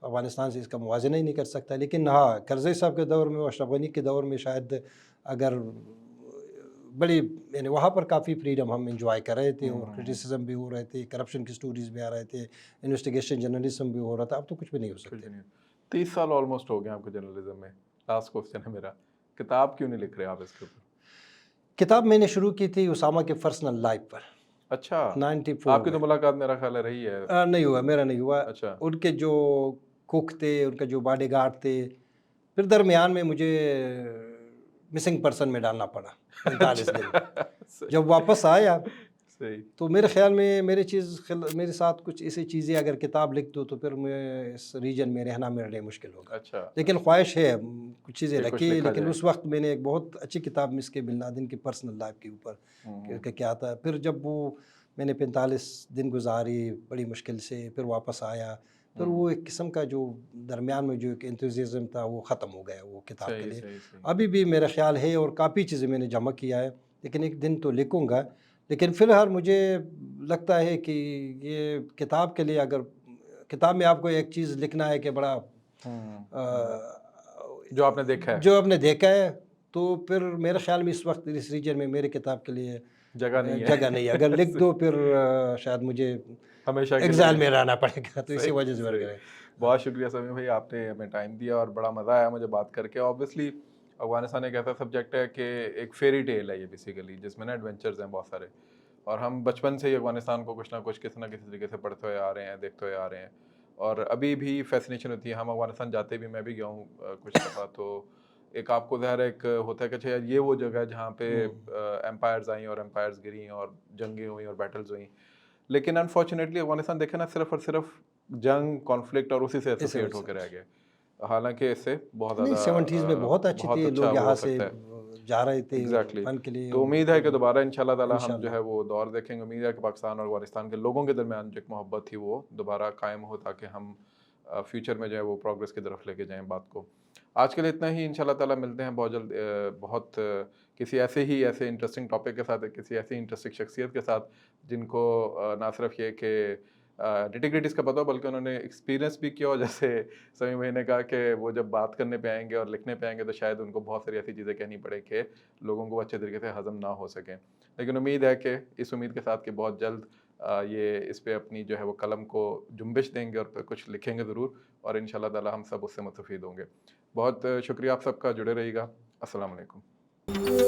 افغانستان سے اس کا موازنہ ہی نہیں کر سکتا. لیکن ہاں کرزئی صاحب کے دور میں، اشرف غنی کے دور میں شاید اگر بڑی یعنی وہاں پر کافی فریڈم ہم انجوائے کر رہے تھے اور کرٹیسزم بھی ہو رہے تھے، کرپشن کی سٹوریز بھی آ رہے تھے، انویسٹیگیشن جرنلزم بھی ہو رہا تھا. اب تو کچھ بھی نہیں ہو سکتے. 30 سال آلموسٹ ہو گئے آپ کو جرنلزم میں. لاسٹ کوسچن ہے میرا، کتاب کیوں نہیں لکھ رہے آپ اس کے اوپر؟ کتاب میں نے شروع کی تھی اسامہ کے پرسنل لائف پر. اچھا 94 آپ کی تو ملاقات میرا خیال ہے رہی ہے. نہیں ہوا، میرا نہیں ہوا. اچھا ان کے جو کوک تھے، ان کا جو باڈی گارڈ تھے، پھر درمیان میں مجھے مسنگ پرسن میں ڈالنا پڑا 45 دن. جب واپس آیا تو میرے خیال میں میرے ساتھ کچھ ایسی چیزیں اگر کتاب لکھ دو تو پھر میں اس ریجن میں رہنا میرے لیے مشکل ہوگا. اچھا لیکن خواہش ہے کچھ چیزیں رکھی. لیکن اس وقت میں نے ایک بہت اچھی کتاب مس کے بن لادن کی پرسنل لائف کے اوپر کہ کیا تھا. پھر جب وہ میں نے 45 دن گزاری بڑی مشکل سے، پھر واپس آیا، پھر وہ ایک قسم کا جو درمیان میں جو ایک انتھوزیزم تھا وہ ختم ہو گیا وہ کتاب کے لیے. ابھی بھی میرا خیال ہے اور کافی چیزیں میں نے جمع کیا ہے، لیکن ایک دن تو لکھوں گا. لیکن فی الحال مجھے لگتا ہے کہ یہ کتاب کے لیے اگر کتاب میں آپ کو ایک چیز لکھنا ہے کہ بڑا جو آپ نے دیکھا ہے تو تو پھر میرے خیال میں اس وقت اس ریجن میں میرے کتاب کے لیے جگہ نہیں ہے جگہ نہیں ہے. اگر لکھ دو پھر شاید مجھے ہمیشہ کے ایگزائل لیے. میں رہنا پڑے گا, تو اسی صحیح وجہ سے صحیح. کریں. بہت شکریہ سمیع بھائی, آپ نے ہمیں ٹائم دیا اور بڑا مزہ آیا مجھے بات کر کے. آبویسلی افغانستان ایک ایسا سبجیکٹ ہے کہ ایک فیری ٹیل ہے یہ بیسیکلی, جس میں نا ایڈونچرز ہیں بہت سارے, اور ہم بچپن سے ہی افغانستان کو کچھ نہ کچھ کسی نہ کسی طریقے سے پڑھتے ہوئے آ رہے ہیں, دیکھتے ہوئے آ رہے ہیں, اور ابھی بھی فیسنیشن ہوتی ہے. ہم افغانستان جاتے بھی, میں بھی گیا ہوں کچھ دفعہ, تو ایک آپ کو ظاہر ایک ہوتا ہے کہ اچھا یہ وہ جگہ ہے جہاں پہ امپائرز آئیں اور امپائرز گریں اور جنگیں ہوئیں اور بیٹلز ہوئیں. لیکن انفارچونیٹلی افغانستان دیکھیں نا صرف اور صرف جنگ, کانفلکٹ اور اسی سے ایسوسیٹ ہو کے رہ گئے, حالانکہ اس سے بہت نہیں, زیادہ 70s میں بہت اچھی بہت تھی, اچھا لوگ وہ یہاں ہو سے سکتا ہے. جا رہے تھے ایگزیکٹلی. فن کے لیے. تو امید ہے کہ دوبارہ انشاءاللہ تعالی ہم انشاءاللہ جو ہے وہ دور دیکھیں گے. امید ہے کہ پاکستان اور افغانستان کے لوگوں کے درمیان جو ایک محبت تھی وہ دوبارہ قائم ہو, تاکہ ہم فیوچر میں جو ہے وہ پروگرس کی طرف لے کے جائیں بات کو. آج کے لیے اتنا ہی, انشاءاللہ تعالی ملتے ہیں بہت جلد بہت کسی ایسے انٹرسٹنگ ٹاپک کے ساتھ, کسی ایسی انٹرسٹنگ شخصیت کے ساتھ جن کو نہ صرف یہ کہ نٹی-گریٹیز کا پتہ ہو, بلکہ انہوں نے ایکسپیرینس بھی کیا ہو. جیسے سمیع بھائی نے کہا کہ وہ جب بات کرنے پہ آئیں گے اور لکھنے پہ آئیں گے تو شاید ان کو بہت ساری ایسی چیزیں کہنی پڑے کہ لوگوں کو اچھے طریقے سے ہضم نہ ہو سکیں. لیکن امید ہے کہ اس امید کے ساتھ کہ بہت جلد یہ اس پہ اپنی جو ہے وہ قلم کو جنبش دیں گے اور پہ کچھ لکھیں گے ضرور, اور انشاءاللہ تعالی ہم سب اس سے مستفید ہوں گے. بہت شکریہ آپ سب کا, جڑے رہیے گا. السلام علیکم.